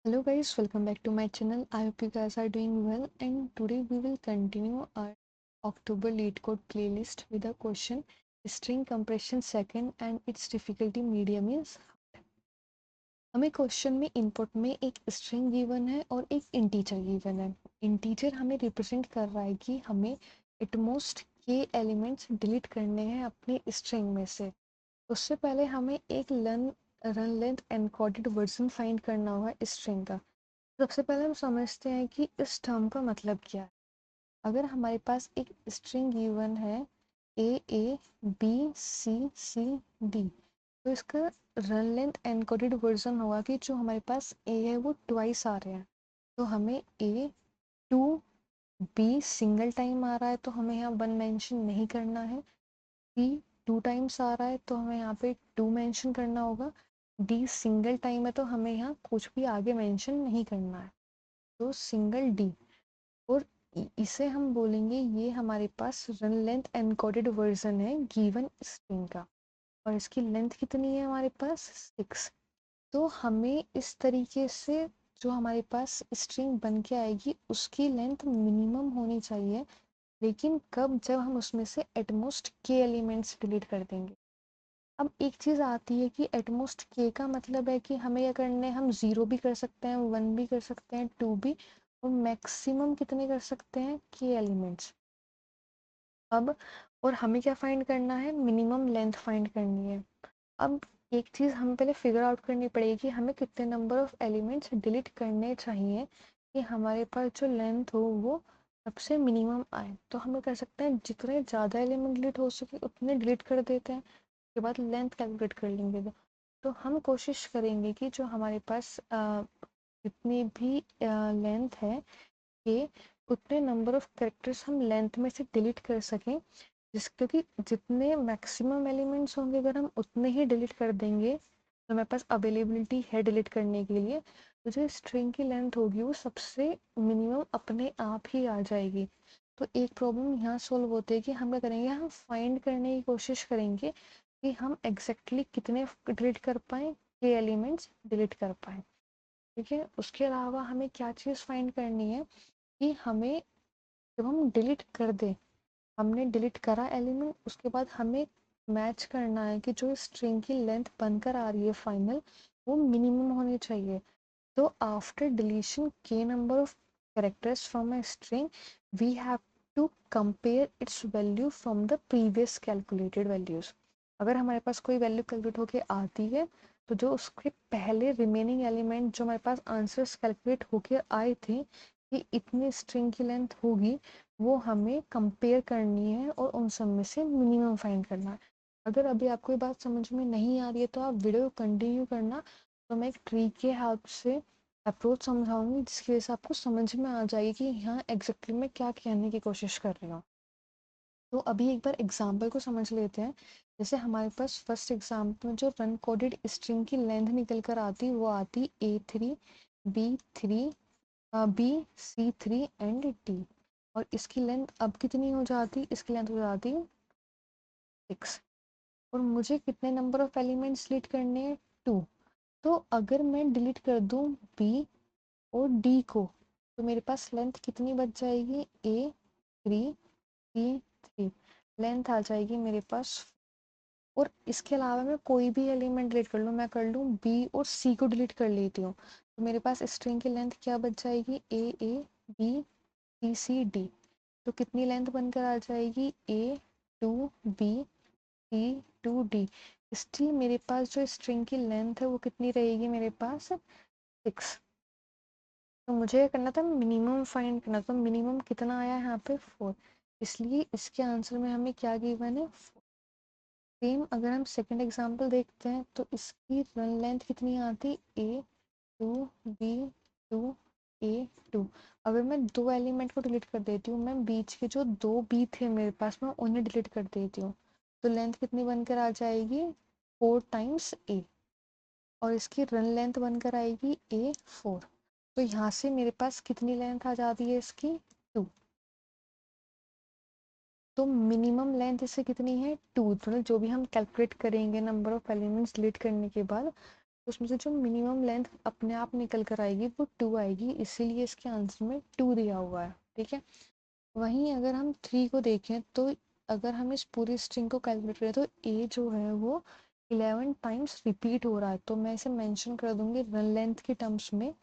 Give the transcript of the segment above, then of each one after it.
Hello guys, welcome back to my channel. I hope you guys are doing well, and today we will continue our October lead code playlist with a question: string compression second and its difficulty medium is। हमें question में input में एक string given है और एक integer given है। Integer हमें represent कर रहा है कि हमें एटमोस्ट के एलिमेंट्स डिलीट करने हैं अपने स्ट्रिंग में से। उससे पहले हमें एक run length encoded version find करना होगा स्ट्रिंग का। सबसे पहले हम समझते हैं कि इस टर्म का मतलब क्या है। अगर हमारे पास एक स्ट्रिंग गिवन है ए बी सी डी, तो इसका रन लेंथ एनकोडेड वर्जन होगा कि जो हमारे पास ए है वो ट्वाइस आ रहे हैं, तो हमें ए टू बी सिंगल टाइम आ रहा है तो हमें यहाँ वन मेंशन नहीं करना है। सी टू टाइम्स आ रहा है तो हमें यहाँ पे टू मेंशन करना होगा। डी सिंगल टाइम है तो हमें यहाँ कुछ भी आगे मेंशन नहीं करना है, तो सिंगल डी। और इसे हम बोलेंगे ये हमारे पास रन लेंथ एनकोडेड वर्जन है गिवन स्ट्रिंग का, और इसकी लेंथ कितनी है हमारे पास 6। तो हमें इस तरीके से जो हमारे पास स्ट्रिंग बन के आएगी उसकी लेंथ मिनिमम होनी चाहिए। लेकिन कब? जब हम उसमें से एटमोस्ट के एलिमेंट्स डिलीट कर देंगे। अब एक चीज़ आती है कि एटमोस्ट के का मतलब है कि हमें क्या करना है, हम ज़ीरो भी कर सकते हैं, वन भी कर सकते हैं, टू भी, और मैक्सिमम कितने कर सकते हैं के एलिमेंट्स। अब और हमें क्या फाइंड करना है, मिनिमम लेंथ फाइंड करनी है। अब एक चीज़ हमें पहले फिगर आउट करनी पड़ेगी कि हमें कितने नंबर ऑफ एलिमेंट्स डिलीट करने चाहिए कि हमारे पास जो लेंथ हो वो सबसे मिनिमम आए। तो हमें कर सकते हैं जितने ज़्यादा एलिमेंट डिलीट हो सके उतने डिलीट कर देते हैं, उसके बाद लेंथ कैलकुलेट कर लेंगे। तो हम कोशिश करेंगे कि जो हमारे पास जितनी भी लेंथ है ये, उतने नंबर ऑफ कैरेक्टर्स हम लेंथ में से डिलीट कर सकें, जिस क्योंकि जितने मैक्सिमम एलिमेंट्स होंगे अगर हम उतने ही डिलीट कर देंगे तो हमारे पास अवेलेबिलिटी है डिलीट करने के लिए, तो जो स्ट्रिंग की लेंथ होगी वो सबसे मिनिमम अपने आप ही आ जाएगी। तो एक प्रॉब्लम यहाँ सॉल्व होती है कि हम क्या करेंगे, हम फाइंड करने की कोशिश करेंगे कि हम एग्जैक्टली कितने डिलीट कर पाएँ, ये एलिमेंट्स डिलीट कर पाएँ। ठीक है, उसके अलावा हमें क्या चीज़ फाइंड करनी है कि हमें जब हम डिलीट कर दें, हमने डिलीट करा एलिमेंट, उसके बाद हमें मैच करना है कि जो स्ट्रिंग की लेंथ बनकर आ रही है फाइनल, वो मिनिमम होनी चाहिए। तो आफ्टर डिलीशन के number of characters from a string, we have to compare its value from the previous calculated values. अगर हमारे पास कोई वैल्यू कैलकुलेट होके आती है तो जो उसके पहले रिमेनिंग एलिमेंट जो हमारे पास आंसर्स कैलकुलेट होके आए थे कि इतनी स्ट्रिंग की लेंथ होगी, वो हमें कंपेयर करनी है और उन सब में से मिनिमम फाइंड करना है। अगर अभी आपको ये बात समझ में नहीं आ रही है तो आप वीडियो कंटिन्यू करना, तो मैं एक ट्री के हेल्प से अप्रोच समझाऊंगी जिसकी वजह से आपको समझ में आ जाएगी कि यहाँ एग्जैक्टली मैं क्या कहने की कोशिश कर रही हूँ। तो अभी एक बार एग्जाम्पल को समझ लेते हैं। जैसे हमारे पास फर्स्ट एग्जाम्पल में जो रन कोडेड स्ट्रिंग की लेंथ निकल कर आती वो आती A3 B3 B C3 and D, और इसकी लेंथ अब कितनी हो जाती, इसकी लेंथ हो जाती 6। और मुझे कितने नंबर ऑफ एलिमेंट्स डिलीट करने हैं, 2। तो अगर मैं डिलीट कर दूं B और D को, तो मेरे पास लेंथ कितनी बच जाएगी, A3 B3, लेंथ आ जाएगी मेरे पास। और इसके अलावा मैं कोई भी एलिमेंट डिलीट कर लूँ, मैं कर लूँ बी और सी को डिलीट कर लेती हूँ, तो मेरे पास स्ट्रिंग की लेंथ क्या बच जाएगी, A B C C D. तो कितनी लेंथ बनकर आ जाएगी, A2 B C2 D। Still मेरे पास जो स्ट्रिंग की लेंथ है वो कितनी रहेगी, मेरे पास 6। तो मुझे क्या करना था, मिनिमम फाइंड करना था। मिनिमम कितना आया यहाँ पे, 4। इसलिए इसके आंसर में हमें क्या गिवन है, 4। सेम अगर हम सेकंड एग्जांपल देखते हैं तो इसकी रन लेंथ कितनी आती, A2 B2 A2। अगर मैं दो एलिमेंट को डिलीट कर देती हूँ, मैं बीच के जो दो बी थे मेरे पास में उन्हें डिलीट कर देती हूँ, तो लेंथ कितनी बनकर आ जाएगी, 4 टाइम्स A। और इसकी रन लेंथ बनकर आएगी A4। तो यहाँ से मेरे पास कितनी लेंथ आ जाती है इसकी, 2। तो मिनिमम लेंथ इससे कितनी है, 2। मतलब जो भी हम कैलकुलेट करेंगे नंबर ऑफ एलिमेंट्स डिलीट करने के बाद, उसमें से जो मिनिमम लेंथ अपने आप निकल कर आएगी वो 2 आएगी, इसीलिए इसके आंसर में 2 दिया हुआ है। ठीक है, वहीं अगर हम 3 को देखें तो अगर हम इस पूरी स्ट्रिंग को कैलकुलेट करें तो ए जो है वो 11 टाइम्स रिपीट हो रहा है, तो मैं इसे मेंशन कर दूंगी रन लेंथ के टर्म्स में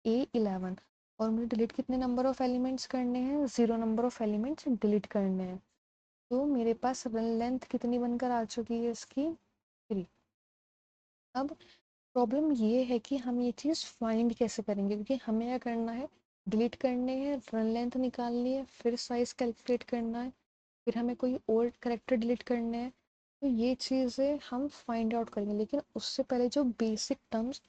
ए 11। और मुझे डिलीट कितने नंबर ऑफ एलिमेंट्स करने हैं, 0 नंबर ऑफ एलिमेंट्स डिलीट करने हैं। तो मेरे पास रन लेंथ कितनी बनकर आ चुकी है इसकी, 3। अब प्रॉब्लम ये है कि हम ये चीज़ फाइंड कैसे करेंगे, क्योंकि हमें क्या करना है, डिलीट करने हैं, रन लेंथ निकालनी है, फिर साइज कैलकुलेट करना है, फिर हमें कोई और करेक्टर डिलीट करने हैं। तो ये चीज़ें हम फाइंड आउट करेंगे, लेकिन उससे पहले जो बेसिक टर्म्स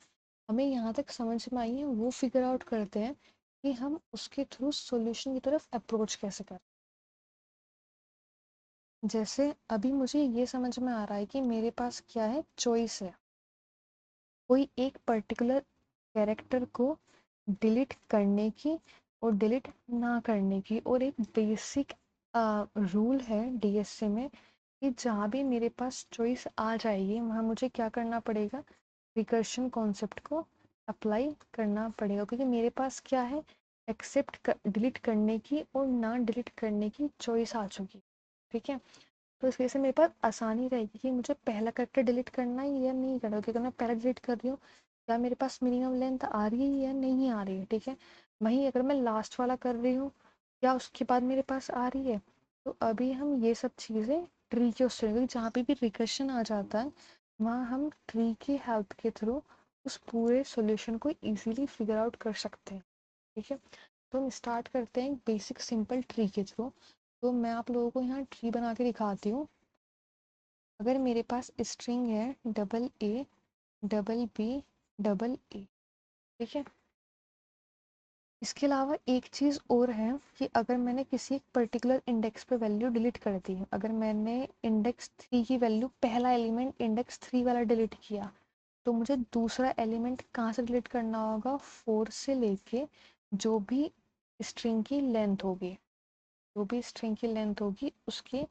हमें यहाँ तक समझ में आई हैं वो फिगर आउट करते हैं कि हम उसके थ्रू सॉल्यूशन की तरफ अप्रोच कैसे करें। जैसे अभी मुझे ये समझ में आ रहा है कि मेरे पास क्या है, चॉइस है, कोई एक पर्टिकुलर कैरेक्टर को डिलीट करने की और डिलीट ना करने की, और एक बेसिक रूल है डीएसए में कि जहाँ भी मेरे पास चॉइस आ जाएगी वहाँ मुझे क्या करना पड़ेगा, रिकर्शन कॉन्सेप्ट को अप्लाई करना पड़ेगा, क्योंकि मेरे पास क्या है, एक्सेप्ट डिलीट करने की और ना डिलीट करने की चॉइस आ चुकी। ठीक है, तो इस वजह से मेरे पास आसानी रहेगी कि मुझे पहला करेक्टर डिलीट करना है या नहीं करना, क्योंकि अगर मैं पहला डिलीट कर रही हूँ क्या मेरे पास मिनिमम लेंथ आ रही है या नहीं आ रही है। ठीक है, वहीं अगर मैं लास्ट वाला कर रही हूँ क्या उसके बाद मेरे पास आ रही है। तो अभी हम ये सब चीज़ें ट्री के उससे, जहाँ पे भी रिकर्शन आ जाता है वहाँ हम ट्री की हेल्प के थ्रू उस पूरे सॉल्यूशन को इजीली फिगर आउट कर सकते हैं। ठीक है, तो हम स्टार्ट करते हैं बेसिक सिंपल ट्री के थ्रू। तो मैं आप लोगों को यहाँ ट्री बना के दिखाती हूँ। अगर मेरे पास स्ट्रिंग है double A double B double A, ठीक है, इसके अलावा एक चीज़ और है कि अगर मैंने किसी एक पर्टिकुलर इंडेक्स पे वैल्यू डिलीट कर दी, अगर मैंने इंडेक्स 3 की वैल्यू पहला एलिमेंट इंडेक्स 3 वाला डिलीट किया, तो मुझे दूसरा एलिमेंट कहाँ से डिलीट करना होगा, 4 से लेके जो भी स्ट्रिंग की लेंथ होगी, जो भी स्ट्रिंग की लेंथ होगी उसके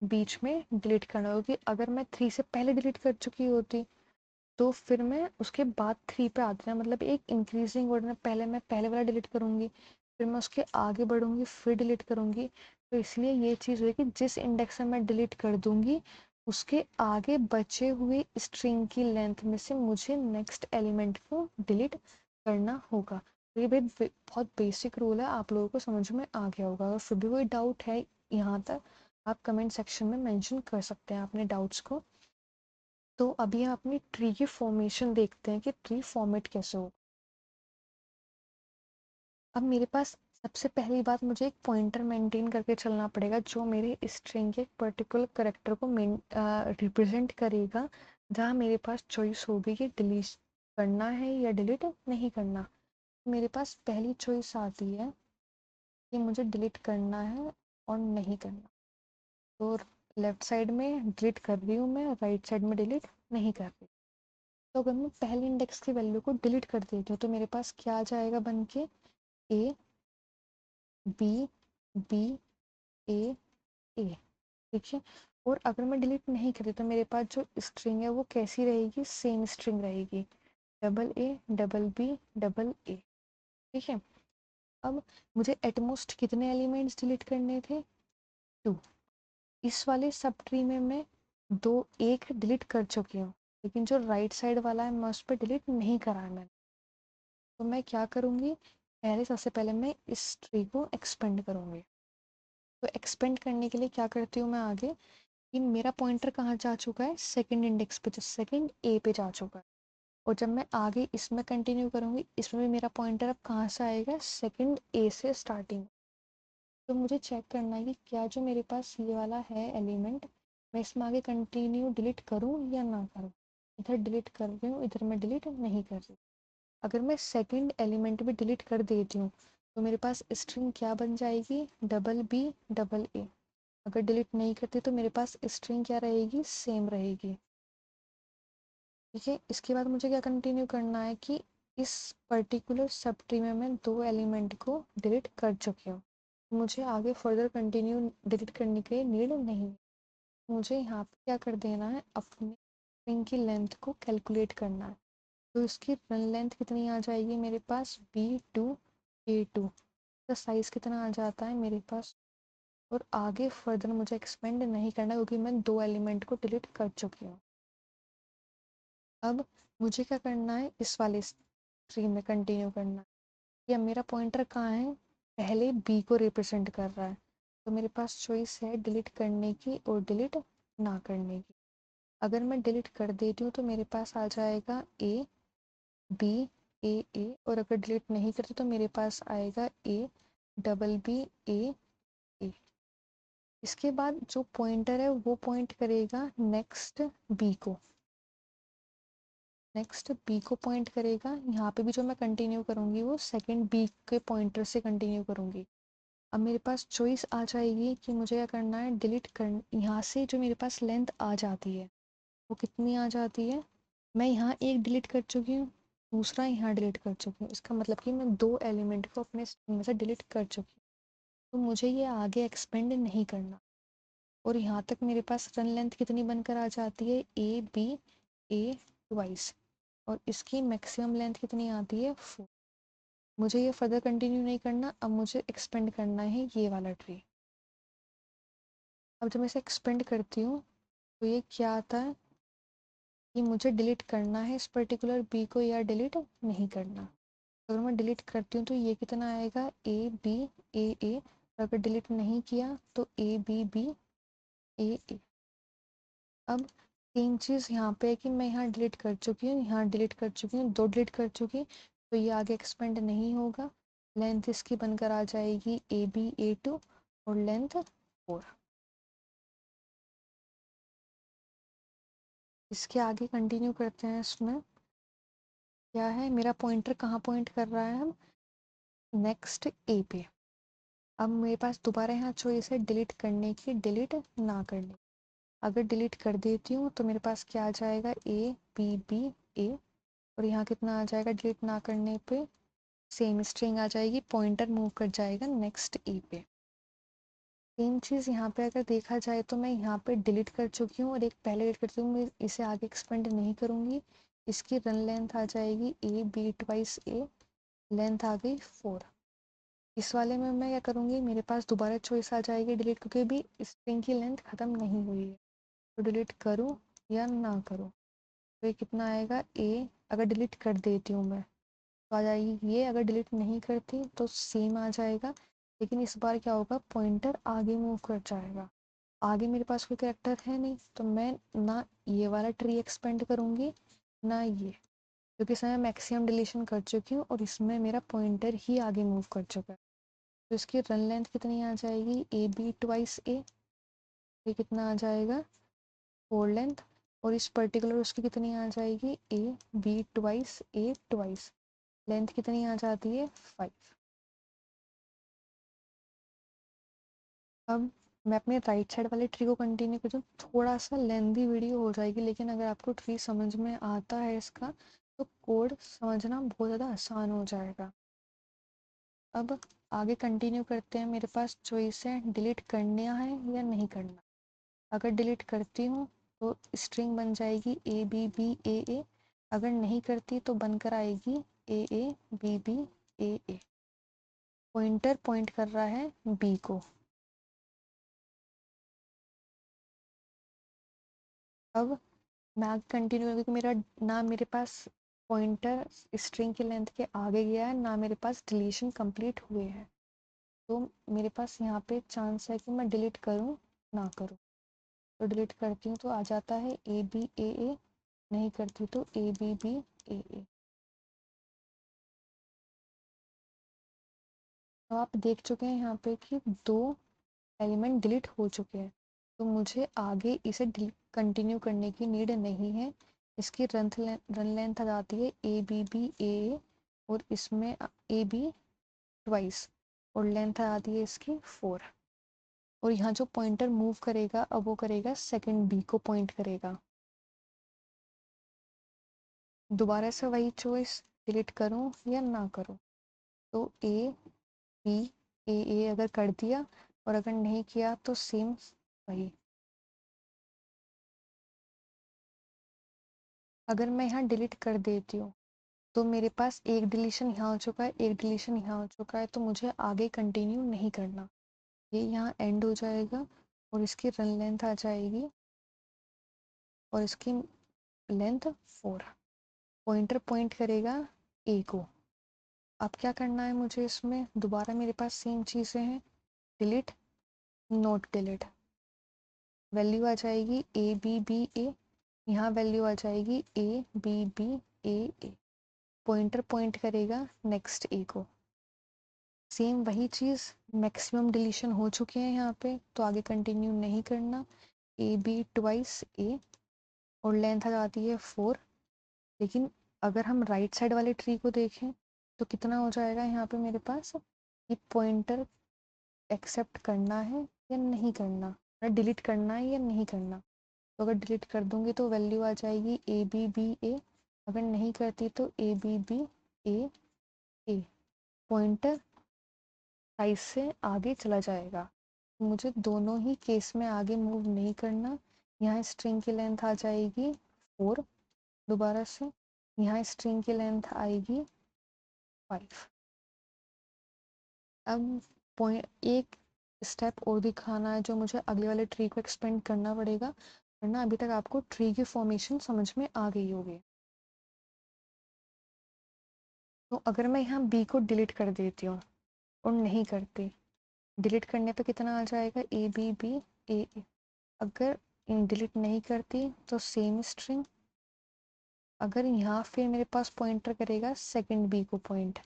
बीच में डिलीट करना होगी। अगर मैं 3 से पहले डिलीट कर चुकी होती तो फिर मैं उसके बाद 3 पे आती ना, मतलब एक इंक्रीजिंग ऑर्डर में पहले मैं पहले वाला डिलीट करूँगी, फिर मैं उसके आगे बढ़ूँगी, फिर डिलीट करूँगी। तो इसलिए ये चीज़ हुई कि जिस इंडेक्स से मैं डिलीट कर दूँगी उसके आगे बचे हुए स्ट्रिंग की लेंथ में से मुझे नेक्स्ट एलिमेंट को डिलीट करना होगा। तो ये भाई बहुत बेसिक रूल है, आप लोगों को समझ में आ गया होगा। अगर फिर भी कोई डाउट है यहाँ तक, आप कमेंट सेक्शन में मेंशन कर सकते हैं अपने डाउट्स को। तो अभी हम अपनी ट्री की फॉर्मेशन देखते हैं कि ट्री फॉर्मेट कैसे हो। अब मेरे पास सबसे पहली बात, मुझे एक पॉइंटर मेंटेन करके चलना पड़ेगा जो मेरे स्ट्रिंग के एक पर्टिकुलर करेक्टर को रिप्रेजेंट करेगा, जहाँ मेरे पास चॉइस होगी कि डिलीट करना है या डिलीट नहीं करना। मेरे पास पहली चॉइस आती है कि मुझे डिलीट करना है और नहीं करना, तो लेफ्ट साइड में डिलीट कर रही हूँ मैं, राइट साइड में डिलीट नहीं कर रही। तो अगर मैं पहले इंडेक्स की वैल्यू को डिलीट कर देती हूँ तो मेरे पास क्या आ जाएगा बन के, ए बी बी ए ए। ठीक है, और अगर मैं डिलीट नहीं करी तो मेरे पास जो स्ट्रिंग है वो कैसी रहेगी, सेम स्ट्रिंग रहेगी, double A double B double A. ठीक है, अब मुझे एटमोस्ट कितने एलिमेंट्स डिलीट करने थे, 2। इस वाले सब ट्री में मैं दो एक डिलीट कर चुकी हूँ, लेकिन जो राइट साइड वाला है मैं उस पर डिलीट नहीं करा है मैंने। तो मैं क्या करूँगी, पहले सबसे पहले मैं इस ट्री को एक्सपेंड करूँगी। तो एक्सपेंड करने के लिए क्या करती हूँ मैं आगे, कि मेरा पॉइंटर कहाँ जा चुका है, सेकंड इंडेक्स पे, सेकंड ए पे जा चुका है। और जब मैं आगे इसमें कंटिन्यू करूँगी इसमें भी मेरा पॉइंटर अब कहाँ से आएगा, सेकंड ए से स्टार्टिंग। तो मुझे चेक करना है कि क्या जो मेरे पास ये वाला है एलिमेंट, मैं इसमें आगे कंटिन्यू डिलीट करूँ या ना करूँ। इधर डिलीट कर रही हूँ, इधर मैं डिलीट नहीं कर रही। अगर मैं सेकंड एलिमेंट भी डिलीट कर देती हूँ तो मेरे पास स्ट्रिंग क्या बन जाएगी, डबल बी डबल ए। अगर डिलीट नहीं करती तो मेरे पास स्ट्रिंग क्या रहेगी, सेम रहेगी। ठीक है, इसके बाद मुझे क्या कंटिन्यू करना है कि इस पर्टिकुलर सब ट्री में मैं दो एलिमेंट को डिलीट कर चुकी हूँ, मुझे आगे फर्दर कंटिन्यू डिलीट करने के लिए नीड नहीं। मुझे यहाँ पे क्या कर देना है, अपने स्ट्रिंग की लेंथ को कैलकुलेट करना है। तो इसकी रन लेंथ कितनी आ जाएगी मेरे पास B2A2 का साइज कितना आ जाता है मेरे पास। और आगे फर्दर मुझे एक्सपेंड नहीं करना क्योंकि मैं 2 एलिमेंट को डिलीट कर चुकी हूँ। अब मुझे क्या करना है, इस वाले स्ट्रीम में कंटिन्यू करना है। या मेरा पॉइंटर कहाँ है, पहले बी को रिप्रेजेंट कर रहा है, तो मेरे पास चॉइस है डिलीट करने की और डिलीट ना करने की। अगर मैं डिलीट कर देती हूँ तो मेरे पास आ जाएगा A B A A, और अगर डिलीट नहीं करती तो मेरे पास आएगा A BB A A। इसके बाद जो पॉइंटर है वो पॉइंट करेगा नेक्स्ट बी को पॉइंट करेगा। यहाँ पे भी जो मैं कंटिन्यू करूँगी वो सेकंड बी के पॉइंटर से कंटिन्यू करूँगी। अब मेरे पास चॉइस आ जाएगी कि मुझे क्या करना है, डिलीट कर। यहाँ से जो मेरे पास लेंथ आ जाती है वो कितनी आ जाती है, मैं यहाँ एक डिलीट कर चुकी हूँ, दूसरा यहाँ डिलीट कर चुकी हूँ। इसका मतलब कि मैं 2 एलिमेंट को अपने स्ट्रिंग में से डिलीट कर चुकी हूँ। तो मुझे ये आगे एक्सपेंड नहीं करना। और यहाँ तक मेरे पास रन लेंथ कितनी बनकर आ जाती है, A B A ट्वाइस, और इसकी मैक्सिमम लेंथ कितनी आती है 4। मुझे ये फर्दर कंटिन्यू नहीं करना, अब मुझे एक्सपेंड करना है ये वाला ट्री। अब जब मैं इसे एक्सपेंड करती हूँ तो ये क्या आता है कि मुझे डिलीट करना है इस पर्टिकुलर बी को या डिलीट नहीं करना। अगर मैं डिलीट करती हूँ तो ये कितना आएगा, A B A A, और अगर डिलीट नहीं किया तो A B B A A। अब सेम चीज़ यहाँ पे है कि मैं यहाँ डिलीट कर चुकी हूँ, यहाँ डिलीट कर चुकी हूँ, 2 डिलीट कर चुकी, तो ये आगे एक्सपेंड नहीं होगा। लेंथ इसकी बनकर आ जाएगी A B A2 और लेंथ 4। इसके आगे कंटिन्यू करते हैं। इसमें क्या है, मेरा पॉइंटर कहाँ पॉइंट कर रहा है, हम नेक्स्ट ए पे। अब मेरे पास दोबारा यहाँ चॉइस है डिलीट करने की, डिलीट ना करने। अगर डिलीट कर देती हूँ तो मेरे पास क्या आ जाएगा, A B B A, और यहाँ कितना आ जाएगा डिलीट ना करने पे, सेम स्ट्रिंग आ जाएगी, पॉइंटर मूव कर जाएगा नेक्स्ट ए पे। सेम चीज़ यहाँ पे अगर देखा जाए तो मैं यहाँ पे डिलीट कर चुकी हूँ और एक पहले डिलीट कर चुकी हूँ, मैं इसे आगे एक्सपेंड नहीं करूँगी। इसकी रन लेंथ आ जाएगी A B twice A, length आ गई 4। इस वाले में मैं क्या करूँगी, मेरे पास दोबारा चॉइस आ जाएगी डिलीट, क्योंकि भी स्ट्रिंग की लेंथ ख़त्म नहीं हुई है। तो डिलीट करूँ या ना करूँ, तो ये कितना आएगा, अगर डिलीट कर देती हूँ मैं तो आ जाएगी ये, अगर डिलीट नहीं करती तो सेम आ जाएगा। लेकिन इस बार क्या होगा, पॉइंटर आगे मूव कर जाएगा। आगे मेरे पास कोई कैरेक्टर है नहीं, तो मैं ना ये वाला ट्री एक्सपेंड करूँगी ना ये, क्योंकि इसमें मैं मैक्सिमम डिलीशन कर चुकी हूँ और इसमें मेरा पॉइंटर ही आगे मूव कर चुका है। तो इसकी रन लेंथ कितनी आ जाएगी, A B ट्वाइस A, ये कितना आ जाएगा 4 लेंथ, और इस पर्टिकुलर उसकी कितनी आ जाएगी, A B twice A twice, length कितनी आ जाती है 5। अब मैं अपने राइट साइड वाले ट्री को कंटिन्यू करती हूँ। थोड़ा सा लेंदी वीडियो हो जाएगी, लेकिन अगर आपको ट्री समझ में आता है इसका तो कोड समझना बहुत ज़्यादा आसान हो जाएगा। अब आगे कंटिन्यू करते हैं। मेरे पास चॉइस है डिलीट करना है या नहीं करना। अगर डिलीट करती हूँ तो स्ट्रिंग बन जाएगी A B B A A, अगर नहीं करती तो बनकर आएगी A A B B A A। Pointer point कर रहा है बी को। अब मैं आगे कंटिन्यू क्योंकि मेरा ना मेरे पास पॉइंटर स्ट्रिंग की लेंथ के आगे गया है, ना मेरे पास डिलीशन कंप्लीट हुए हैं। तो मेरे पास यहाँ पे चांस है कि मैं डिलीट करूँ ना करूँ। तो डिलीट करती हूँ तो आ जाता है A B A A, नहीं करती तो A B B A A। तो आप देख चुके हैं यहाँ पे कि 2 एलिमेंट डिलीट हो चुके हैं, तो मुझे आगे इसे कंटिन्यू करने की नीड नहीं है। इसकी रन लेंथ आ जाती है A B B A A, और इसमें A B ट्वाइस, और लेंथ आ जाती है इसकी 4। और यहाँ जो पॉइंटर मूव करेगा अब वो करेगा सेकंड बी को पॉइंट करेगा। दोबारा से वही चॉइस, डिलीट करूँ या ना करूँ। तो A B A A अगर कर दिया और अगर नहीं किया तो सेम वही। अगर मैं यहाँ डिलीट कर देती हूँ तो मेरे पास एक डिलीशन यहाँ हो चुका है, एक डिलीशन यहाँ हो चुका है, तो मुझे आगे कंटिन्यू नहीं करना। ये यहाँ एंड हो जाएगा और इसकी रन लेंथ आ जाएगी और इसकी लेंथ 4। पॉइंटर पॉइंट करेगा ए को। अब क्या करना है मुझे, इसमें दोबारा मेरे पास सेम चीज़ें हैं, डिलीट, नोट डिलीट, वैल्यू आ जाएगी ए बी बी ए, यहाँ वैल्यू आ जाएगी A B B A A. Pointer point करेगा नेक्स्ट ए को। सेम वही चीज़, मैक्सिमम डिलीशन हो चुके हैं यहाँ पे, तो आगे कंटिन्यू नहीं करना। ए बी ट्वाइस ए और लेंथ आ जाती है 4। लेकिन अगर हम राइट साइड वाले ट्री को देखें तो कितना हो जाएगा यहाँ पे मेरे पास, ये पॉइंटर एक्सेप्ट करना है या नहीं करना, डिलीट करना है या नहीं करना। तो अगर डिलीट कर दूंगी तो वैल्यू आ जाएगी ए बी बी ए, अगर नहीं करती तो A B B A A. Pointer size से आगे चला जाएगा। मुझे दोनों ही केस में आगे मूव नहीं करना। यहाँ स्ट्रिंग की लेंथ आ जाएगी 4 दोबारा से, यहाँ स्ट्रिंग की लेंथ आएगी 5। अब पॉइंट एक स्टेप और दिखाना है जो मुझे अगले वाले ट्री को एक्सपेंड करना पड़ेगा, वरना अभी तक आपको ट्री की फॉर्मेशन समझ में आ गई होगी। तो अगर मैं यहाँ बी को डिलीट कर देती हूँ और नहीं करती, डिलीट करने पे कितना आ जाएगा, ए बी बी ए ए। अगर डिलीट नहीं करती तो सेम स्ट्रिंग, अगर यहाँ फिर मेरे पास पॉइंटर करेगा सेकंड बी को पॉइंट,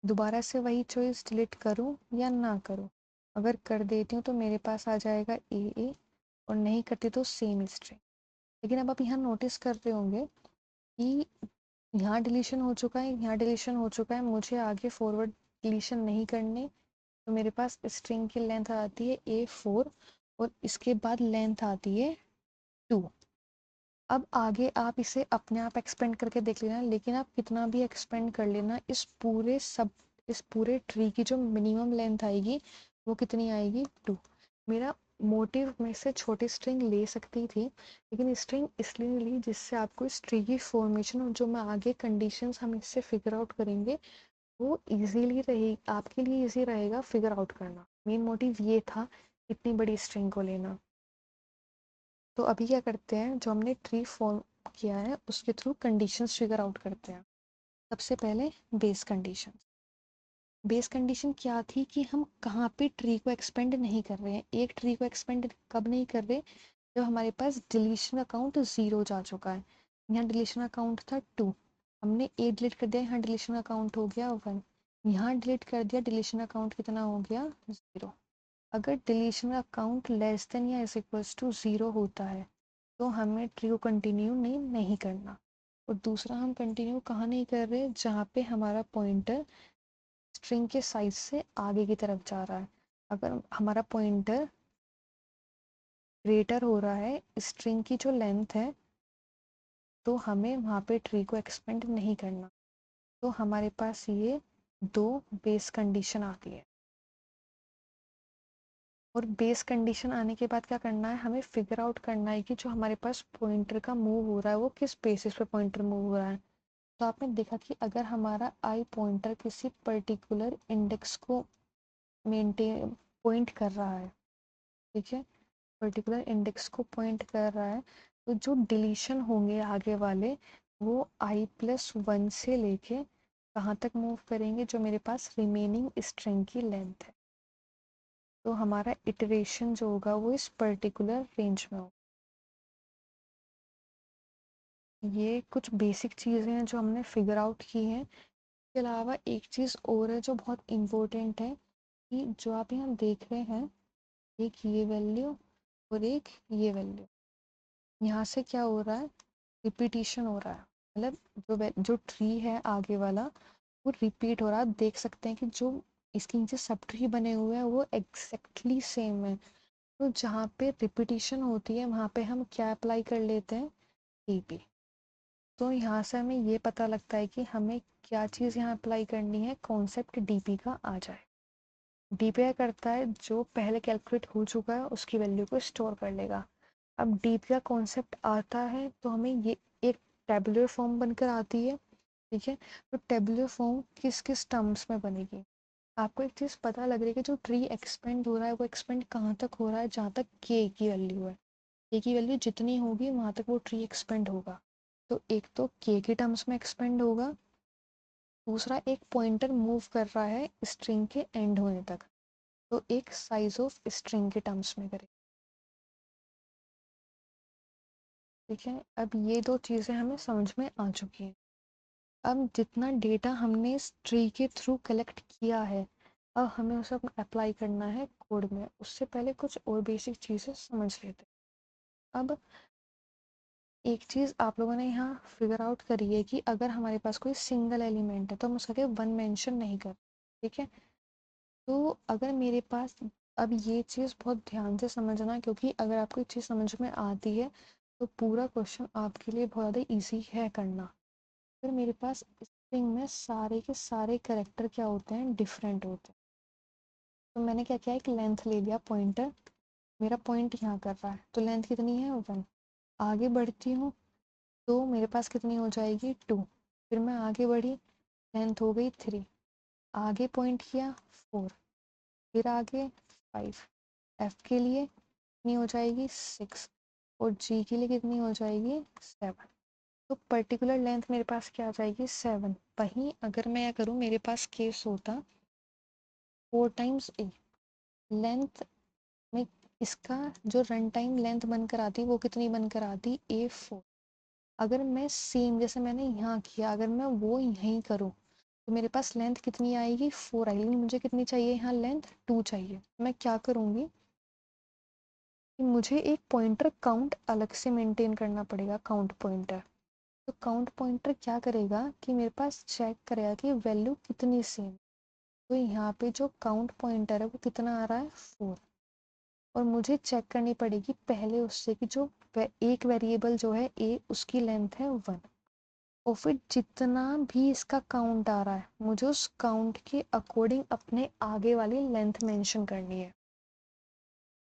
दोबारा से वही चॉइस, डिलीट करूँ या ना करूँ। अगर कर देती हूँ तो मेरे पास आ जाएगा ए और नहीं करती तो सेम स्ट्रिंग। लेकिन अब आप यहाँ नोटिस कर रहे होंगे कि यहाँ डिलीशन हो चुका है, यहाँ डिलीशन हो चुका है, मुझे आगे फॉरवर्ड डिलीशन नहीं करने। तो मेरे पास स्ट्रिंग की लेंथ आती है A4 और इसके बाद लेंथ आती है 2। अब आगे आप इसे अपने आप एक्सपेंड करके देख लेना, लेकिन आप कितना भी एक्सपेंड कर लेना, इस पूरे ट्री की जो मिनिमम लेंथ आएगी वो कितनी आएगी, 2। मेरा मोटिव में से छोटी स्ट्रिंग ले सकती थी, लेकिन स्ट्रिंग इसलिए ली जिससे आपको इस ट्री की फॉर्मेशन और जो मैं आगे कंडीशंस हम इससे फिगर आउट करेंगे वो इजीली रहे, आपके लिए इजी रहेगा फिगर आउट करना। मेन मोटिव ये था इतनी बड़ी स्ट्रिंग को लेना। तो अभी क्या करते हैं, जो हमने ट्री फॉर्म किया है उसके थ्रू कंडीशंस फिगर आउट करते हैं। सबसे पहले बेस कंडीशन। बेस कंडीशन क्या थी कि हम कहाँ पे ट्री को एक्सपेंड नहीं कर रहे हैं। एक ट्री को एक्सपेंड कब नहीं कर रहे, जब हमारे पास डिलीशन अकाउंट 0 जा चुका है। यहाँ डिलीशन अकाउंट था 2, हमने ए डिलीट कर दिया, यहाँ डिलीशन अकाउंट हो गया 1, यहाँ डिलीट कर दिया, डिलीशन अकाउंट कितना हो गया 0। अगर डिलीशन अकाउंट लेस देन या इज इक्वल्स टू 0 होता है तो हमें ट्री को कंटिन्यू नहीं करना। और दूसरा, हम कंटिन्यू कहाँ नहीं कर रहे, जहाँ पे हमारा पॉइंटर स्ट्रिंग के साइज से आगे की तरफ जा रहा है। अगर हमारा पॉइंटर ग्रेटर हो रहा है स्ट्रिंग की जो लेंथ है तो हमें वहाँ पे ट्री को एक्सपेंड नहीं करना। तो हमारे पास ये 2 बेस कंडीशन आती है। और बेस कंडीशन आने के बाद क्या करना है, हमें फिगर आउट करना है कि जो हमारे पास पॉइंटर का मूव हो रहा है वो किस बेसिस पे पॉइंटर मूव हो रहा है। तो आपने देखा कि अगर हमारा आई पॉइंटर किसी पर्टिकुलर इंडेक्स को मेंटेन पॉइंट कर रहा है, ठीक है, पर्टिकुलर इंडेक्स को पॉइंट कर रहा है, तो जो डिलीशन होंगे आगे वाले वो i+1 से लेके कहाँ तक मूव करेंगे, जो मेरे पास रिमेनिंग स्ट्रिंग की लेंथ है। तो हमारा इटरेशन जो होगा वो इस पर्टिकुलर रेंज में होगा। ये कुछ बेसिक चीज़ें हैं जो हमने फिगर आउट की हैं। इसके अलावा एक चीज़ और है जो बहुत इम्पोर्टेंट है कि जो आप यहाँ देख रहे हैं, एक ये वैल्यू और एक ये वैल्यू, यहाँ से क्या हो रहा है, रिपीटिशन हो रहा है। मतलब जो ट्री है आगे वाला वो रिपीट हो रहा है। आप देख सकते हैं कि जो इसके नीचे सब ट्री बने हुए हैं वो एग्जैक्टली सेम है। तो जहाँ पे रिपीटिशन होती है वहाँ पे हम क्या अप्लाई कर लेते हैं, डीपी। तो यहाँ से हमें ये पता लगता है कि हमें क्या चीज़ यहाँ अप्लाई करनी है, कॉन्सेप्ट डीपी का आ जाए। डीपी क्या करता है, जो पहले कैलकुलेट हो चुका है उसकी वैल्यू को स्टोर कर लेगा। अब डीपी का कॉन्सेप्ट आता है तो हमें ये एक टेबुलर फॉर्म बनकर आती है ठीक है। तो टेबुलर फॉर्म किस किस टर्म्स में बनेगी? आपको एक चीज़ पता लग रही है कि जो ट्री एक्सपेंड हो रहा है वो एक्सपेंड कहाँ तक हो रहा है, जहाँ तक के की वैल्यू है। के की वैल्यू जितनी होगी वहाँ तक वो ट्री एक्सपेंड होगा। तो एक तो के के टर्म्स में एक्सपेंड होगा, दूसरा एक पॉइंटर मूव कर रहा है स्ट्रिंग के एंड होने तक, तो एक साइज ऑफ स्ट्रिंग के टर्म्स में करें। ठीक है, अब ये दो चीज़ें हमें समझ में आ चुकी हैं। अब जितना डेटा हमने इस ट्री के थ्रू कलेक्ट किया है, अब हमें उसे अप्लाई करना है कोड में। उससे पहले कुछ और बेसिक चीज़ें समझ लेते हैं। अब एक चीज़ आप लोगों ने यहाँ फिगर आउट करी है कि अगर हमारे पास कोई सिंगल एलिमेंट है तो हम उसका वन मेंशन नहीं कर। ठीक है, तो अगर मेरे पास, अब ये चीज़ बहुत ध्यान से समझना, क्योंकि अगर आपको एक चीज़ समझ में आती है तो पूरा क्वेश्चन आपके लिए बहुत ज़्यादा ईजी है करना। अगर मेरे पास स्ट्रिंग में सारे के सारे कैरेक्टर क्या होते हैं, डिफरेंट होते हैं, तो मैंने क्या किया, एक लेंथ ले लिया पॉइंटर। मेरा पॉइंट यहाँ कर रहा है तो लेंथ कितनी है, 1। आगे बढ़ती हूँ तो मेरे पास कितनी हो जाएगी, 2। फिर मैं आगे बढ़ी, लेंथ हो गई 3। आगे पॉइंट किया, 4। फिर आगे 5। एफ के लिए कितनी हो जाएगी, 6। और जी के लिए कितनी हो जाएगी, 7। तो पर्टिकुलर लेंथ मेरे पास क्या आ जाएगी, 7। वहीं अगर मैं क्या करूँ, मेरे पास केस होता 4 टाइम्स ए, लेंथ में इसका जो रन टाइम लेंथ बनकर आती वो कितनी बनकर आती, A4। अगर मैं सेम जैसे मैंने यहाँ किया, अगर मैं वो यहीं करूँ तो मेरे पास लेंथ कितनी आएगी, 4 आएगी। लेकिन मुझे कितनी चाहिए, यहाँ लेंथ 2 चाहिए। मैं क्या करूँगी कि मुझे एक पॉइंटर काउंट अलग से मेंटेन करना पड़ेगा, काउंट पॉइंटर। तो काउंट पॉइंटर क्या करेगा कि मेरे पास चेक करेगा कि वैल्यू कितनी सेम। तो यहाँ पे जो काउंट पॉइंटर है वो कितना आ रहा है, 4। और मुझे चेक करनी पड़ेगी पहले उससे कि जो एक वेरिएबल जो है ए, उसकी लेंथ है 1। और फिर जितना भी इसका काउंट आ रहा है मुझे उस काउंट के अकॉर्डिंग अपने आगे वाली लेंथ मेंशन करनी है।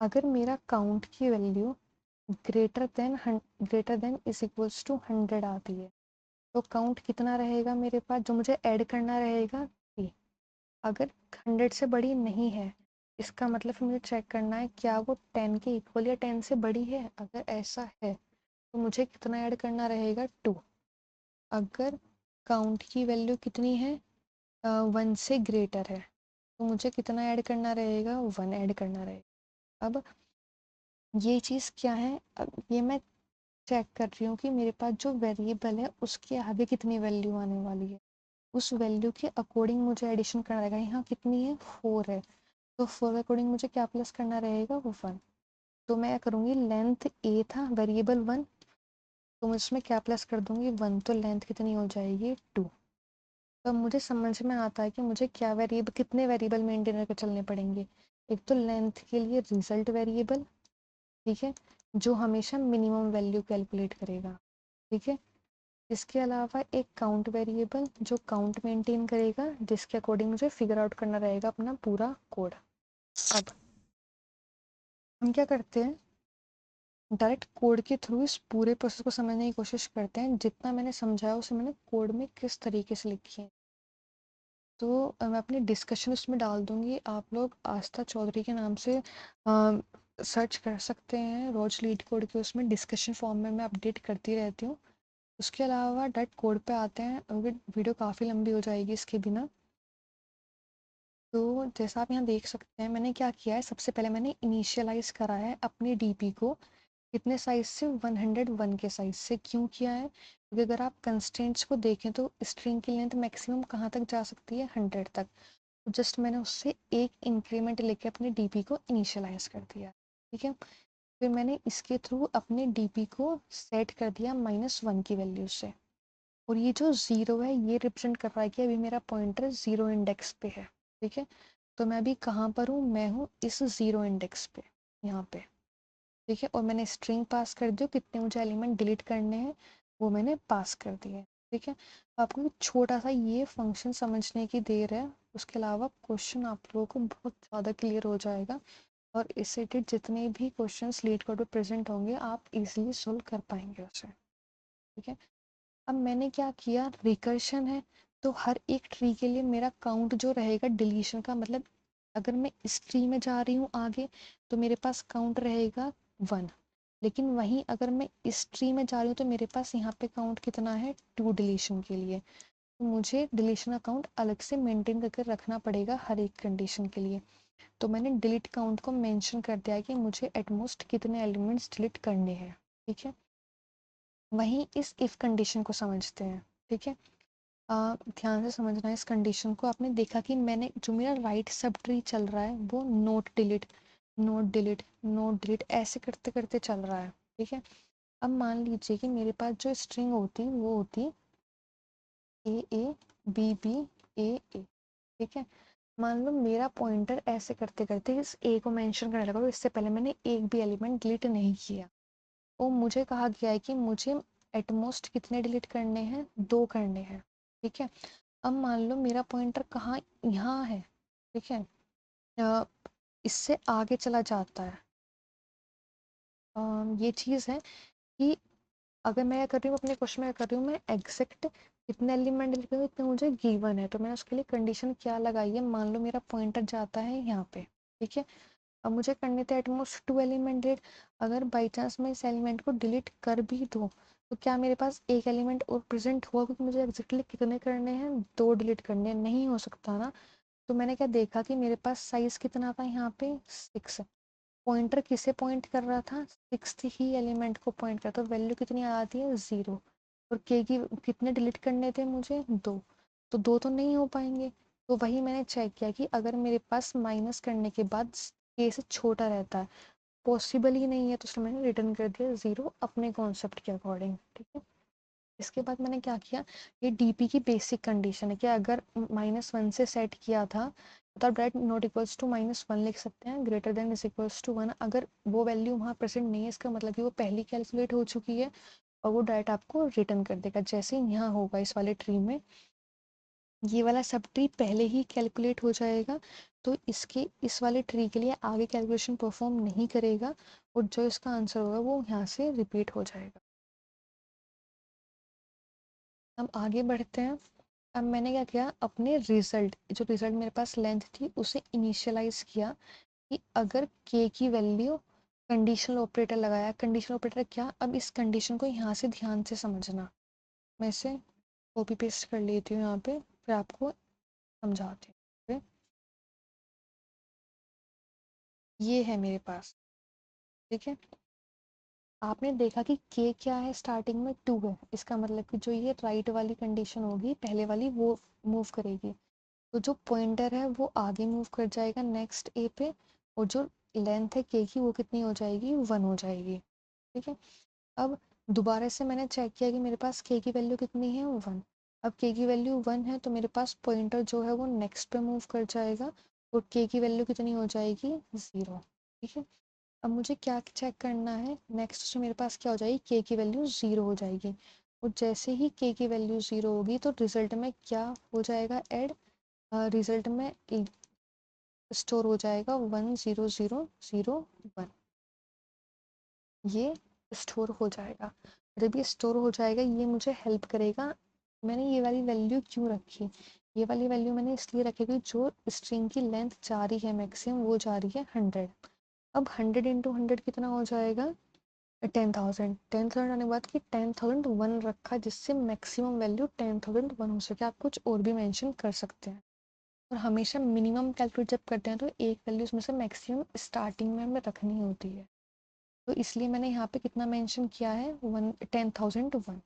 अगर मेरा काउंट की value greater than is equals to 100 आती है तो काउंट कितना रहेगा मेरे पास, जो मुझे ऐड करना रहेगा, 3। अगर 100 से बड़ी नहीं है, इसका मतलब मुझे चेक करना है क्या वो 10 के इक्वल या 10 से बड़ी है। अगर ऐसा है तो मुझे कितना ऐड करना रहेगा, 2। अगर काउंट की वैल्यू कितनी है, 1 से ग्रेटर है, तो मुझे कितना ऐड करना रहेगा, 1 ऐड करना रहेगा। अब ये चीज़ क्या है, अब ये मैं चेक कर रही हूँ कि मेरे पास जो वेरिएबल है उसके आगे कितनी वैल्यू आने वाली है, उस वैल्यू के अकॉर्डिंग मुझे एडिशन करना रहेगा। यहाँ कितनी है, 4 है, तो 4 के अकॉर्डिंग मुझे क्या प्लस करना रहेगा, वो 1। तो मैं करूँगी, लेंथ ए था वेरिएबल 1, तो मैं इसमें क्या प्लस कर दूंगी, 1। तो लेंथ कितनी हो जाएगी, 2। तो अब मुझे समझ में आता है कि मुझे क्या वेरिएबल, कितने वेरिएबल मेंटेन करके चलने पड़ेंगे। एक तो लेंथ के लिए रिजल्ट वेरिएबल, ठीक है, जो हमेशा मिनिमम वैल्यू कैलकुलेट करेगा। ठीक है, इसके अलावा एक काउंट वेरिएबल जो काउंट मेंटेन करेगा, जिसके अकॉर्डिंग मुझे फिगर आउट करना रहेगा अपना पूरा कोड। अब हम क्या करते हैं, डायरेक्ट कोड के थ्रू इस पूरे प्रोसेस को समझने की कोशिश करते हैं। जितना मैंने समझाया उसे मैंने कोड में किस तरीके से लिखी है, तो मैं अपनी डिस्कशन उसमें डाल दूंगी। आप लोग आस्था चौधरी के नाम से सर्च कर सकते हैं, रोज लीड कोड के उसमें डिस्कशन फॉर्म में मैं अपडेट करती रहती हूँ। उसके अलावा डायरेक्ट कोड पे आते हैं, वीडियो काफ़ी लंबी हो जाएगी इसके बिना। तो जैसा आप यहाँ देख सकते हैं, मैंने क्या किया है, सबसे पहले मैंने इनिशियलाइज करा है अपने डीपी को कितने साइज से, 101 के साइज से। क्यों किया है, क्योंकि अगर आप कंस्ट्रेंट्स को देखें तो स्ट्रिंग की लेंथ मैक्सिमम कहाँ तक जा सकती है, 100 तक। तो जस्ट मैंने उससे एक इंक्रीमेंट लेके अपने डीपी को इनिशियलाइज कर दिया। ठीक है, फिर मैंने इसके थ्रू अपने डीपी को सेट कर दिया -1 की वैल्यू से। और ये जो ज़ीरो है ये रिप्रेजेंट कर रहा है कि अभी मेरा पॉइंटर ज़ीरो इंडेक्स पे है। ठीक है, तो मैं अभी कहाँ पर हूँ, मैं हूँ इस ज़ीरो इंडेक्स पे, यहाँ पे। ठीक है, और मैंने स्ट्रिंग पास कर दी, कितने मुझे एलिमेंट डिलीट करने हैं वो मैंने पास कर दिए। ठीक है, आपको एक छोटा सा ये फंक्शन समझने की देर है, उसके अलावा क्वेश्चन आप लोगों को बहुत ज़्यादा क्लियर हो जाएगा। और इससे रिलेटेड जितने भी क्वेश्चंस लीड कोड पे प्रेजेंट होंगे आप इजीली सोल्व कर पाएंगे उसे। ठीक है, अब मैंने क्या किया, रिकर्शन है तो हर एक ट्री के लिए मेरा काउंट जो रहेगा डिलीशन का, मतलब अगर मैं इस ट्री में जा रही हूँ आगे तो मेरे पास काउंट रहेगा 1, लेकिन वहीं अगर मैं इस ट्री में जा रही हूँ तो मेरे पास यहाँ पे काउंट कितना है, 2 डिलीशन के लिए। तो मुझे डिलीशन अकाउंट अलग से मेंटेन करके रखना पड़ेगा हर एक कंडीशन के लिए। तो मैंने डिलीट काउंट को मेंशन कर दिया है कि मुझे एटमोस्ट कितने एलिमेंट्स डिलीट करने हैं। ठीक है, वहीं इस इफ कंडीशन को समझते हैं। ठीक है, ध्यान से समझना है इस कंडीशन को। आपने देखा कि मैंने जो मेरा राइट सब ट्री चल रहा है वो note delete not delete not delete ऐसे करते करते चल रहा है। ठीक है, अब मान लीजिए कि मेरे पास जो स्ट्रिंग होती वो होती ए बी बी ए ए। ठीक है, मान लो मेरा पॉइंटर ऐसे करते करते इस ए को मेंशन करने लगा, तो इससे पहले मैंने एक भी एलिमेंट डिलीट नहीं किया। और मुझे कहा गया है कि मुझे एटमोस्ट कितने डिलीट करने हैं, 2 करने हैं। ठीक है, अब मान लो मेरा पॉइंटर कहाँ, यहाँ है। ठीक है, अ, इससे आगे चला जाता है। ये चीज़ है कि अगर मैं क्या कर रही हूँ अपने क्वेश्चन में, क्या कर रही हूँ मैं, एग्जैक्ट कितने एलिमेंट लिखे हुए इतने मुझे गिवन है, तो मैंने उसके लिए कंडीशन क्या लगाई है, मान लो मेरा पॉइंटर जाता है यहाँ पे। ठीक है, अब मुझे करने थे एटमोस्ट 2 एलिमेंट डिलीट। अगर बाई चांस मैं इस एलिमेंट को डिलीट कर भी दूँ तो क्या मेरे पास एक एलिमेंट और प्रेजेंट हुआ, क्योंकि मुझे एग्जैक्टली कितने करने हैं, 2 डिलीट करने नहीं हो सकता ना। तो मैंने क्या देखा कि मेरे पास साइज कितना था यहाँ पे, 6। पॉइंटर किसे पॉइंट कर रहा था, 6th ही एलिमेंट को पॉइंट कर, तो वैल्यू कितनी आ जाती है, 0। और के की कितने डिलीट करने थे मुझे, 2। तो 2 तो नहीं हो पाएंगे। तो वही मैंने चेक किया कि अगर मेरे पास माइनस करने के बाद के से छोटा रहता है, पॉसिबल ही नहीं है, तो उसमें मैंने रिटर्न कर दिया 0 अपने कॉन्सेप्ट के अकॉर्डिंग। ठीक है, इसके बाद मैंने क्या किया, ये डीपी की बेसिक कंडीशन है कि अगर -1 से सेट किया था तो आप डायरेक्ट नॉट इक्वल्स टू -1 लिख सकते हैं, greater than is equals to 1। अगर वो वैल्यू वहाँ प्रेजेंट नहीं है, इसका मतलब कि वो पहली कैलकुलेट हो चुकी है और वो डायरेक्ट आपको रिटर्न कर देगा। जैसे यहाँ होगा इस वाले ट्री में, ये वाला सब ट्री पहले ही कैलकुलेट हो जाएगा, तो इसके इस वाले ट्री के लिए आगे कैलकुलेशन परफॉर्म नहीं करेगा, और जो इसका आंसर होगा वो यहाँ से रिपीट हो जाएगा। अब आगे बढ़ते हैं। अब मैंने क्या किया, अपने रिजल्ट, जो रिजल्ट मेरे पास लेंथ थी उसे इनिशियलाइज किया कि अगर के की वैल्यू, कंडीशनल ऑपरेटर लगाया। कंडीशनल ऑपरेटर क्या, अब इस कंडीशन को यहाँ से ध्यान से समझना, मैं इसे कॉपी पेस्ट कर लेती हूँ यहाँ पे, फिर आपको समझाती हूँ। ये है मेरे पास। ठीक है, आपने देखा कि के क्या है, स्टार्टिंग में 2 है, इसका मतलब कि जो ये राइट वाली कंडीशन होगी पहले वाली वो मूव करेगी, तो जो पॉइंटर है वो आगे मूव कर जाएगा नेक्स्ट ए पे, और जो लेंथ है के की वो कितनी हो जाएगी, 1 हो जाएगी। ठीक है, अब दोबारा से मैंने चेक किया कि मेरे पास के की वैल्यू कितनी है, 1। अब के की वैल्यू 1 है तो मेरे पास पॉइंटर जो है वो नेक्स्ट पे मूव कर जाएगा, और के की वैल्यू कितनी हो जाएगी, 0। ठीक है, अब मुझे क्या चेक करना है, नेक्स्ट जो मेरे पास क्या हो जाएगी, के की वैल्यू 0 हो जाएगी। और जैसे ही के की वैल्यू 0 होगी तो रिजल्ट में क्या हो जाएगा, ऐड, रिजल्ट में स्टोर हो जाएगा 10001। ये स्टोर हो जाएगा। जब ये स्टोर हो जाएगा ये मुझे हेल्प करेगा। मैंने ये वाली वैल्यू क्यों रखी, ये वाली वैल्यू मैंने इसलिए रखी कि जो स्ट्रिंग की लेंथ जा रही है मैक्सिमम वो जा रही है 100। अब 100 इंटू 100 कितना हो जाएगा, 10,000। 10,000 आने के बाद कि 10,001 रखा, जिससे मैक्सिमम वैल्यू 10,001 हो सके। आप कुछ और भी मेंशन कर सकते हैं, और हमेशा मिनिमम कैलकुलेट जब करते हैं तो एक वैल्यू उसमें से मैक्सिमम स्टार्टिंग में हमें रखनी होती है। तो इसलिए मैंने यहाँ पे कितना मेंशन किया है, 10,001।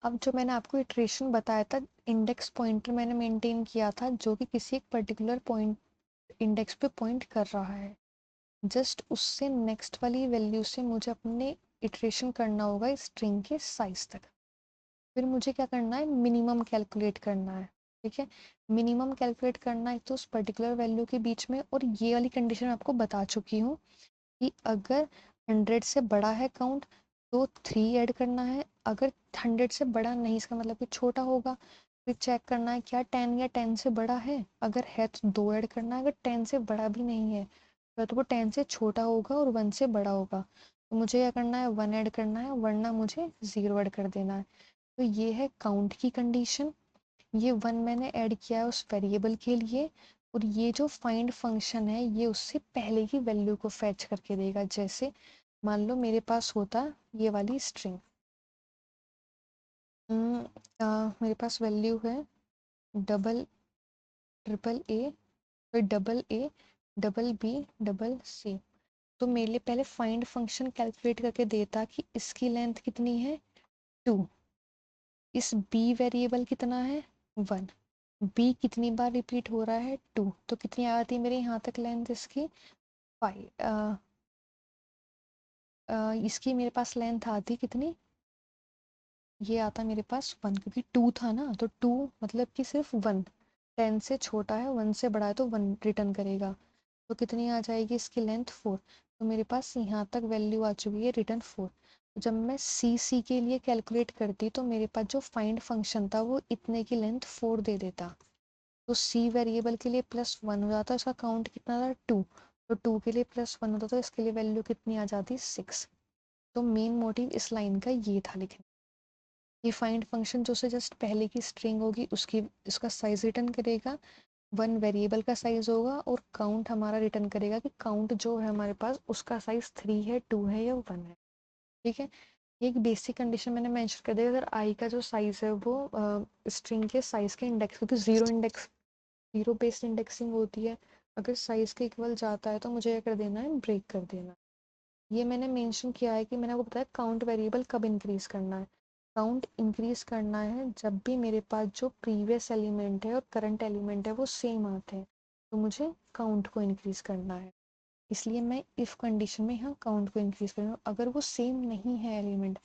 अब जो मैंने आपको इटरेशन बताया था, इंडेक्स पॉइंटर मैंने मेंटेन किया था जो कि किसी एक पर्टिकुलर पॉइंट इंडेक्स पे पॉइंट कर रहा है। जस्ट उससे नेक्स्ट वाली वैल्यू से मुझे अपने इटरेशन करना होगा स्ट्रिंग के साइज तक। फिर मुझे क्या करना है, मिनिमम कैलकुलेट करना है। ठीक है, मिनिमम कैलकुलेट करना है तो उस पर्टिकुलर वैल्यू के बीच में, और ये वाली कंडीशन आपको बता चुकी हूँ कि अगर 100 से बड़ा है काउंट तो 3 ऐड करना है, अगर 100 से बड़ा नहीं, इसका मतलब कि छोटा होगा, फिर चेक करना है क्या 10 या 10 से बड़ा है, अगर है तो 2 ऐड करना है, अगर 10 से बड़ा भी नहीं है तो वो 10 से छोटा होगा और 1 से बड़ा होगा। तो मुझे क्या करना है, 1 ऐड करना है, वरना मुझे 0 ऐड कर देना है। तो ये है काउंट की कंडीशन। ये 1 मैंने ऐड किया है उस वेरिएबल के लिए, और ये जो फाइंड फंक्शन है ये उससे पहले की वैल्यू को फैच करके देगा। जैसे मान लो मेरे पास होता ये वाली स्ट्रिंग, मेरे पास वैल्यू है डबल ट्रिपल ए, फिर double A, double B, double C. तो मेरे लिए पहले फाइंड फंक्शन कैलकुलेट करके देता कि इसकी लेंथ कितनी है 2, इस बी वेरिएबल कितना है 1, बी कितनी बार रिपीट हो रहा है 2, तो कितनी आ रही मेरे यहाँ तक लेंथ इसकी 5। इसकी मेरे पास लेंथ आती कितनी, ये आता मेरे पास 1, क्योंकि 2 था ना, तो 2 मतलब कि सिर्फ 1, 10 से छोटा है 1 से बड़ा है तो 1 रिटर्न करेगा। तो कितनी आ जाएगी इसकी लेंथ 4। तो मेरे पास यहाँ तक वैल्यू आ चुकी है रिटर्न 4। तो जब मैं सी के लिए कैलकुलेट करती तो मेरे पास जो फाइंड फंक्शन था वो इतने की लेंथ 4 दे देता। तो सी वेरिएबल के लिए +1 हो जाता, इसका काउंट कितना था 2, तो 2 के लिए +1 होता तो इसके लिए वैल्यू कितनी आ जाती 6। तो मेन मोटिव इस लाइन का ये था लिखने। ये फाइंड फंक्शन जो से जस्ट पहले की स्ट्रिंग होगी उसकी इसका साइज रिटर्न करेगा, 1 वेरिएबल का साइज होगा, और काउंट हमारा रिटर्न करेगा कि काउंट जो है हमारे पास उसका साइज 3 है, 2 है या 1 है। ठीक है, ये एक बेसिक कंडीशन मैंने मेंशन कर दिया। अगर आई का जो साइज है वो स्ट्रिंग के साइज के इंडेक्स, क्योंकि जीरो बेस्ड इंडेक्सिंग होती है, अगर साइज के इक्वल जाता है तो मुझे क्या कर देना है, ब्रेक कर देना। ये मैंने मेंशन किया है कि मैंने आपको बताया काउंट वेरिएबल कब इंक्रीज करना है। काउंट इंक्रीज करना है जब भी मेरे पास जो प्रीवियस एलिमेंट है और करंट एलिमेंट है वो सेम आते हैं, तो मुझे काउंट को इंक्रीज करना है। इसलिए मैं इफ कंडीशन में यहाँ काउंट को इंक्रीज कर रही हूँ। अगर वो सेम नहीं है एलिमेंट,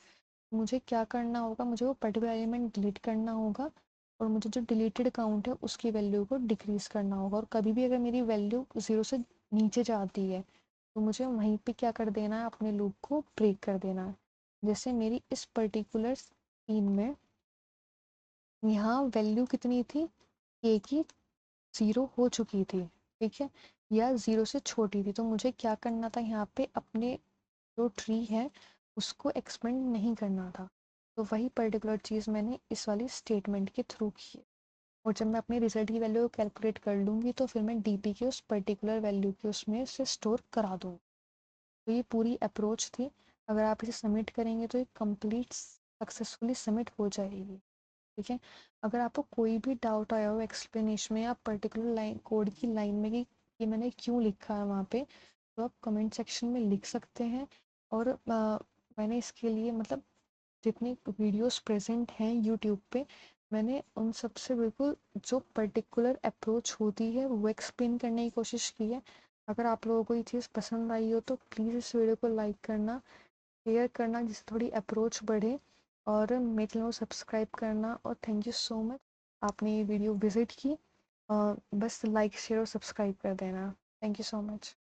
मुझे क्या करना होगा, मुझे वो पर्टिकुलर एलिमेंट डिलीट करना होगा, और मुझे जो डिलीटेड काउंट है उसकी वैल्यू को डिक्रीज करना होगा। और कभी भी अगर मेरी वैल्यू 0 से नीचे जाती है तो मुझे वहीं पे क्या कर देना है, अपने लूप को ब्रेक कर देना है। जैसे मेरी इस पर्टिकुलर सीन में यहाँ वैल्यू कितनी थी, ए की 0 हो चुकी थी, ठीक है, या 0 से छोटी थी, तो मुझे क्या करना था, यहाँ पे अपने जो ट्री है उसको एक्सपेंड नहीं करना था। तो वही पर्टिकुलर चीज़ मैंने इस वाली स्टेटमेंट के थ्रू की है। और जब मैं अपने रिजल्ट की वैल्यू को कैलकुलेट कर लूँगी तो फिर मैं डीपी के उस पर्टिकुलर वैल्यू के उसमें से स्टोर करा दूँगी। तो ये पूरी अप्रोच थी। अगर आप इसे सबमिट करेंगे तो ये कंप्लीट सक्सेसफुली सबमिट हो जाएगी। ठीक है, अगर आपको कोई भी डाउट आया हो एक्सप्लेनेशन में या पर्टिकुलर लाइन कोड की लाइन में कि ये मैंने क्यों लिखा है वहाँ पे, तो आप कमेंट सेक्शन में लिख सकते हैं। और मैंने इसके लिए मतलब जितनी वीडियोस प्रेजेंट हैं यूट्यूब पे, मैंने उन सब से बिल्कुल जो पर्टिकुलर अप्रोच होती है वो एक्सप्लेन करने की कोशिश की है। अगर आप लोगों को ये चीज़ पसंद आई हो तो प्लीज़ इस वीडियो को लाइक करना, शेयर करना, जिससे थोड़ी अप्रोच बढ़े, और मेरे चैनल को सब्सक्राइब करना। और थैंक यू सो मच, आपने ये वीडियो विजिट की। बस लाइक शेयर और सब्सक्राइब कर देना। Thank you so much.